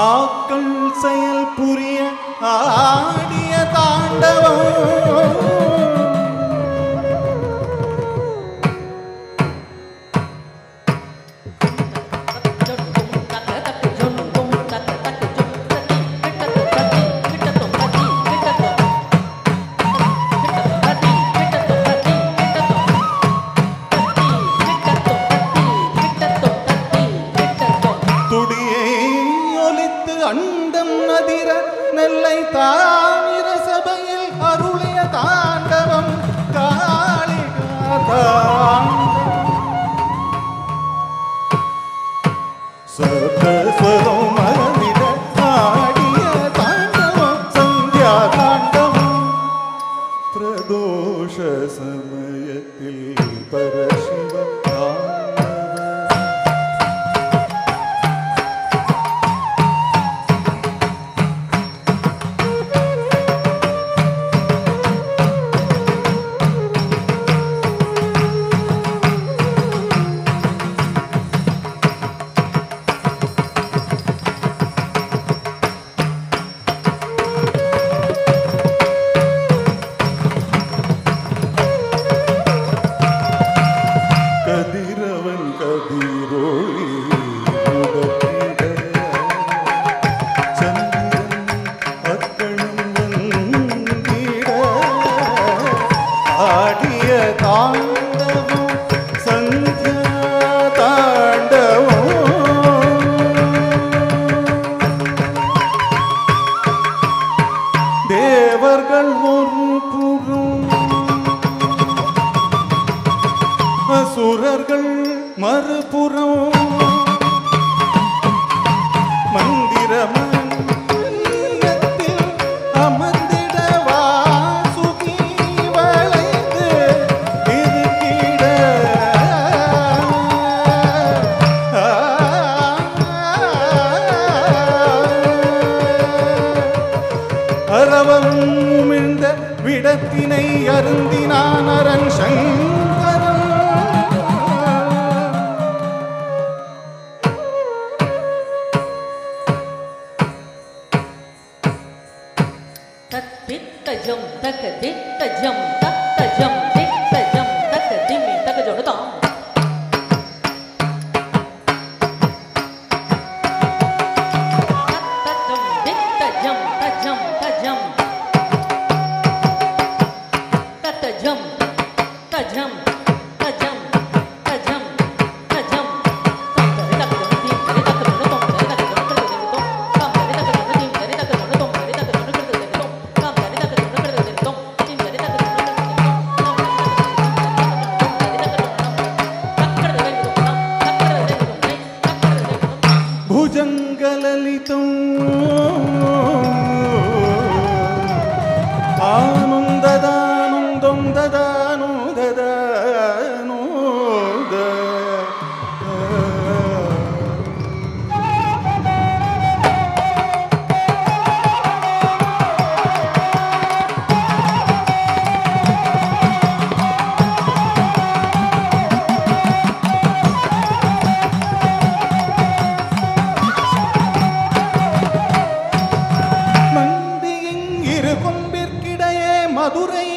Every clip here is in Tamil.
ஆக்கள் செயல் புரிய ஆடிய தாண்டவம் அண்டம் அதிர நெல்லை தாமிர சபையில் அருளிய தாண்டவம் காளிகா சப்தஸ்வரம் மறந்திட ஆடிய தாண்டவம் சந்தியா தாண்டவம் பிரதோஷ சமயத்தில் பரசிவ கதிரவன் கதிரோழி சந்திரன் அக்கணம் வந்திட ஆடிய தாண்டவம் சந்தியா தாண்டவம் தேவர்கள் ஒரு புறம் அசுரர்கள் மறுபுறம் மந்திரமத்தில் அமர்ந்திட வாசுகி வளைந்து இருக்கிட அரவம் உமிழ்ந்த விடத்தினை அருந்தினான் அரன் சங்கரன் திட்டஜம் தக்க திட்டஜம் தத்தஜம் திட்டஜம் தக்க திம்மி தக்க ஜொடதாம் தத்தஜம் திட்டஜம் தஜம் தஜம் தத்தஜம் தஜம் தஜம் தஜம் தஜம் భుజంగలలితం ఆనందదానందం దదాను దదాను மதுரை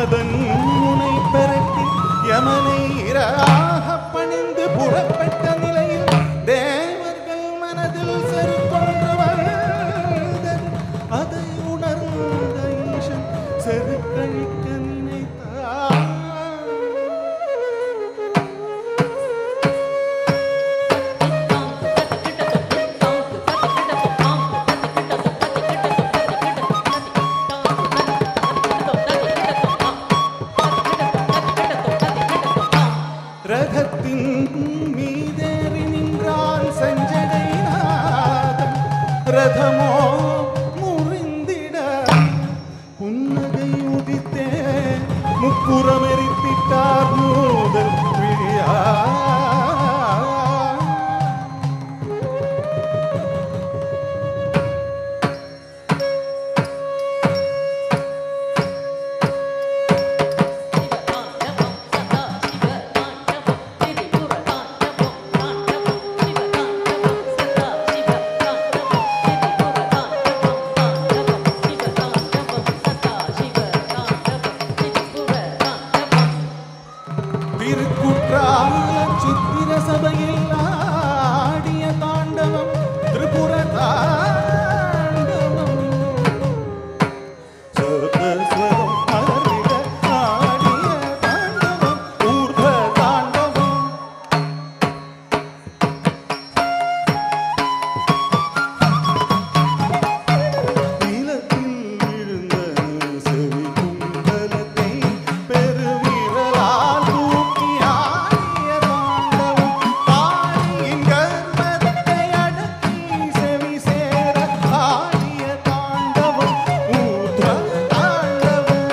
மதன் முனை பெரட்டி யமனை இராக பணிந்து புறப்பட்ட நிலையில் தேவர்கள் மனதில் செருக்கொன்று வாழ்ந்தது. அதை உணர்ந்த ஈசன் செருக்கழிக்க நினைத்தார். ரதத்தின் மீதேறி நின்றான் சஞ்சடைநாதன். ரதமோ முறிந்திட புன்னகை உதித்தே முப்புறமெரித்திட்டார் மூதல் விழியா. திருக்குற்றால சித்திர சபையில் ஆடிய தாண்டவம் திரிபுர தாண்டவம். சப்தஸ்வரம் அலறிட ஆடிய தாண்டவம் ஊர்த தாண்டவம். நிலத்தில் விழுந்த செவி குண்டலத்தை பெருவிரலால் தூக்கி ஆடிய தாண்டவம். ஆடியின் கர்மத்தை அடக்கி செவி சேர ஆடிய தாண்டவம் ஊர்த தாண்டவம்.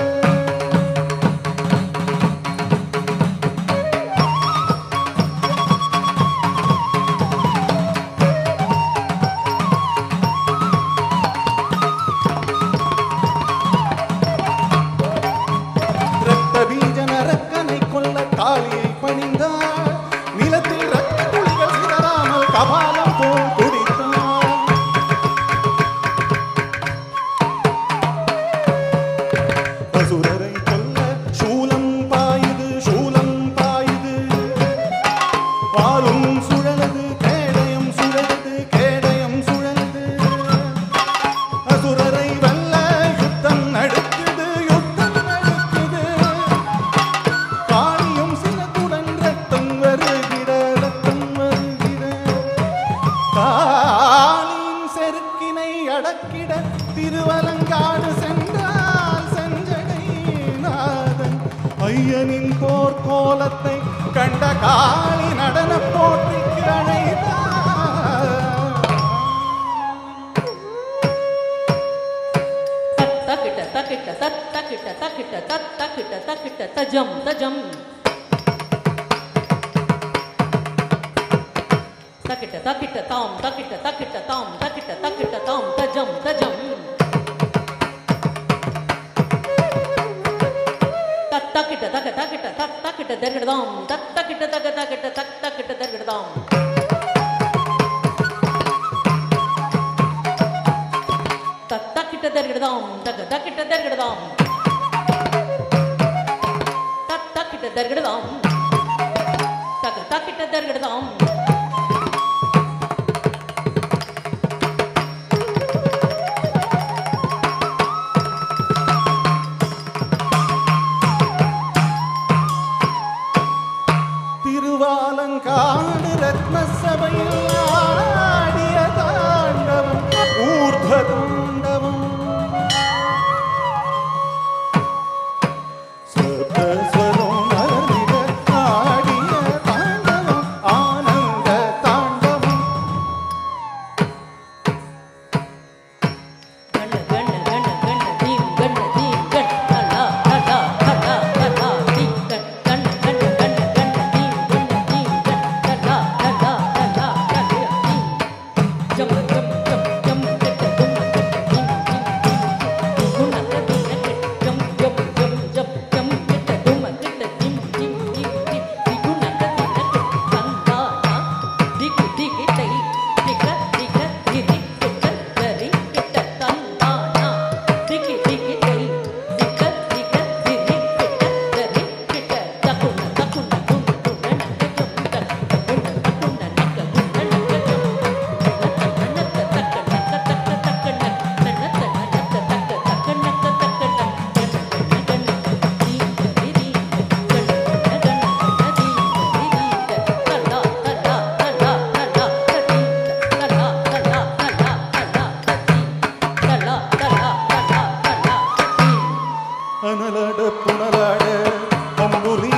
இரத்த பீஜ நரக்கனை கொல்ல காளியை பணிந்தார். நிலத்தில் ரத்த துளிகள் சிதறாமல் கபாலம் போல் துடித்தார். அசுரரை கொல்ல சூலம் பாயுது சூலம் பாயுது. வாளும் சுழலது கேடயம் சுழலது கேடயம் சுழலது. அசுரரை வெல்ல யுத்தம் நடக்குது யுத்தம் நடக்குது. காளியும் சினத்துடன் ரத்தம் வருகிற ரத்தம் வருகிற. காளியின் செருக்கினை அடக்கிட திருவலங்காடு சென்றால் சஞ்சடைநாதன். ஐயனின் போர்க்கோலத்தை கண்ட காளி நடன போட்டிக்கு அழைத்தார். தக்கிட்ட தக்கிட்ட தக்கிட்ட தக்கிட்ட தக்கிட்ட தக்கிட்ட தஜம் தஜம். தக்கிட்ட தக்கிட்ட தாம் தக்கிட்ட தக்கிட்ட தாம் தக்கிட்ட தக்கிட்ட தாம் தஜம் தஜம். தக்கிட்ட தக்க தக்கிட்ட தக்கிட்ட தர்கிடதாம் தக்கிட்ட தக்க தக்கிட்ட தக்கிட்ட தர்கிடதாம். தக்கிட்ட தர்கிடதாம் தக்கிட்ட தர்கிடதாம் தக்கிட்ட தர்கிடதாம் தக்கிட்ட தர்கிடதாம். திருவாலங்காடு ரத்ன சபையில் ஆடிய தாண்டவம் ஊர்த தாண்டவம். சப்தஸ்வரம் அலறிட ஆடிய தாண்டவம் ஆனந்த அனலாட புனலாட அம்புலி